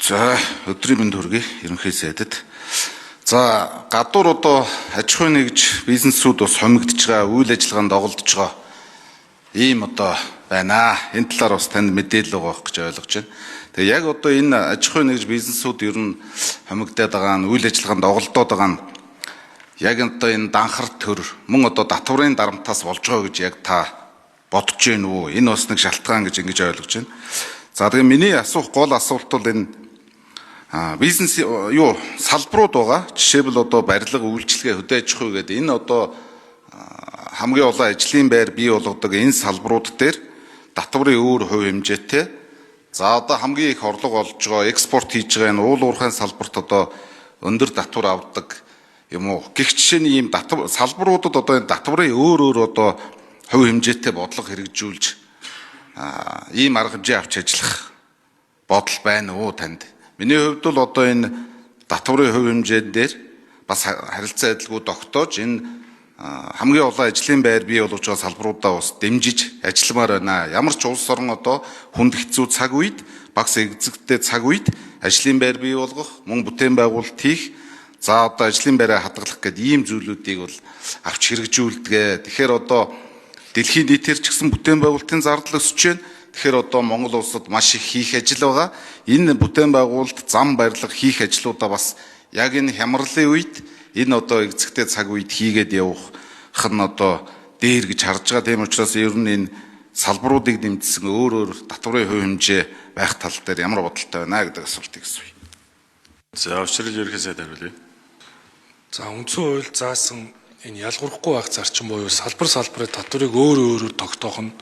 За өдрийн мэнд хүргэе ерөнхий сайдад. За гадуур одоо аж ахуй нэгж бизнесүүд бас хомигдож байгаа, үйл ажиллагаанд доголдож байгаа ийм одоо байна. Энэ талаар бас танд мэдээлэл өгөх гэж ойлгож байна. Тэгээ яг одоо энэ аж ахуй нэгж бизнесүүд ер нь хомигдоод байгаа нь, үйл ажиллагаанд доголдоод байгаа нь яг одоо энэ данхар төр мөн одоо татварын дарамтаас болж байгаа гэж яг та бодож байна уу? Энэ бас нэг шалтгаан гэж ингэж ойлгож байна. За тэгээ миний асуух гол асуулт бол энэ бизнес салбарууд байгаа. Жишээлбэл одоо барилга, үйлчилгээ, хөдөө аж ахуй гэдэг энэ одоо хамгийн олон ажлын байр бий болгодог энэ салбарууд дээр татварын өөр хувь хэмжээтэй. За одоо хамгийн их орлого олж байгаа, экспорт хийж байгаа энэ уул уурхайн салбарт одоо өндөр татвар авдаг юм уу? Гэх жишээний ийм салбаруудад одоо энэ татварын өөр одоо хувь хэмжээтэй бодлого хэрэгжүүлж ийм арга хэмжээ авч ажиллах бодол байна уу танд? Миний хувьд бол одоо энэ татварын хувь хэмжээнд дээр бас харилцаа адилгүй тогтоож энэ хамгийн олон ажлын байр бий болгож байгаа салбаруудаа бас дэмжиж ажилламаар байна. Ямар ч улс орн одоо хүнд хэцүү цаг үед, багц эзэгтэй цаг үед ажлын байр бий болгох, мөн бүтээн байгуулалт хийх, за одоо ажлын байраа хадгалах гэдэг ийм зүйлүүдийг бол авч хэрэгжүүлдэг. Тэгэхээр одоо дэлхийн нийтээр ч гэсэн бүтээн байгуулалтын зардал өсөж байна. Тэгэхээр одоо Монгол улсад маш их хийх ажил байгаа. Энэ бүтээн байгуулалт, зам барилга хийх ажлуудаа бас яг энэ хямралын үед, энэ одоо эзэгтэй цаг үед хийгээд явах нь одоо дээр гэж харж байгаа. Тийм учраас ер нь энэ салбаруудыг дэмжсэн өөр татварын хувь хэмжээ байх тал дээр ямар бодолтой байна гэдэг асуултыг асууя. За авчрал ерөнхий сайд хариулъя. За үндсэн хууль заасан энэ ялгуурахгүй байх зарчим буюу салбарын татварыг өөр тогтоох нь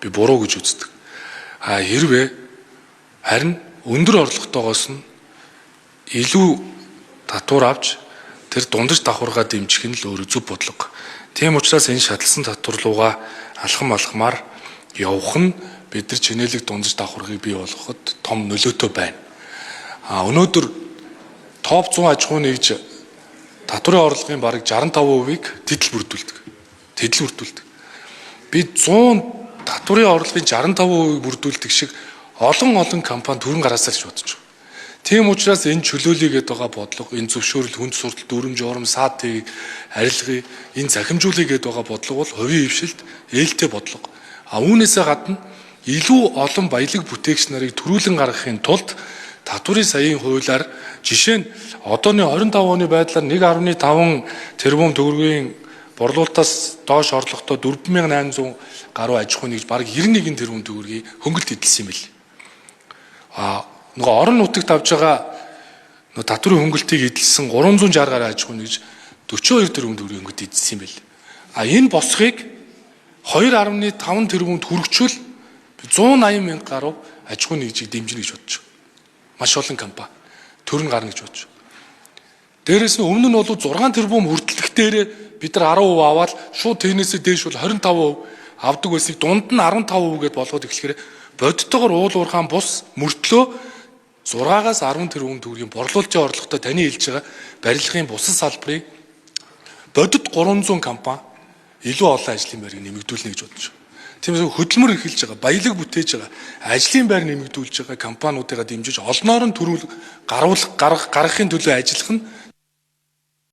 би буруу гэж үздэг. Хэрвээ харин өндөр орлоготойгоос нь илүү татвар авч тэр дундаж давхаргаа дэмжих нь л өөрөө зөв бодлого. Тийм учраас энэ шатлсан татвар руугаа алхамаар явах нь бид нар чинэлэг дундаж давхаргыг бий болгоход том нөлөөтэй байна. Өнөөдөр топ 100 аж ахуй нэгж татварын орлогын бараг 65%-ийг тэдэл бүрдүүлдэг. Бид 100 татварын орлогын 65% бүрдүүлдэг шиг олон компани төрөн гараасаа л бодож байгаа. Тийм учраас энэ чөлөөлөгээд байгаа бодлого, энэ зөвшөөрөл, хүнд суртал, дүрм журам, саад тийг, арилгыг, энэ захимжуулъя гэдэг байгаа бодлого бол хувийн хвшилт ээлтэй бодлого. Үүнээсээ гадна илүү олон баялаг бүтээгч нарыг төрүүлэн гаргахын тулд татварын саяын хуулиар жишээ нь одооны 25 оны байдлаар 1.5 тэрбум төгрөгийн борлуулалтаас доош орлоготой 4800 гаруй аж ахуй нэгж бараг 91 тэрбум төгрөгийг хөнгөлт эдэлсэн юм бэл. Нөгөө орон нутагт авж байгаа татварын хөнгөлтийг эдэлсэн 360 гаруй аж ахуй нэгж 42 тэрбум төгрөгийн хөнгөлт эдэлсэн юм бэл. Энэ босхийг 2.5 тэрбумд хүргчүүл 180 мянга гаруй аж ахуй нэгжийг дэмжинэ гэж бодож байна. Маш олон компани төрн гарна гэж бодож байна. Дээрээс нь өмнө нь бол 6 тэрбум хүртэлхтээр бид нар 10% аваад шууд тэрнээсээ дээш бол 25% авдаг байсыг дунд нь 15% гэдээ болгоод эхлэхээр бодтойгоор уул уурхаан бус мөртлөө 6-аас 10 тэрбум төгрөгийн борлуулалтын орлоготой таны хэлж байгаа барилгын бусад салбарыг бодит 300 компани илүү олон ажлын байрыг нэмэгдүүлнэ гэж бодож байна. Тиймээс хөдөлмөр эхэлж байгаа, баялаг бүтээж байгаа, ажлын байр нэмэгдүүлж байгаа компаниудыгаа дэмжиж олноор нь гаргахын төлөө ажиллах нь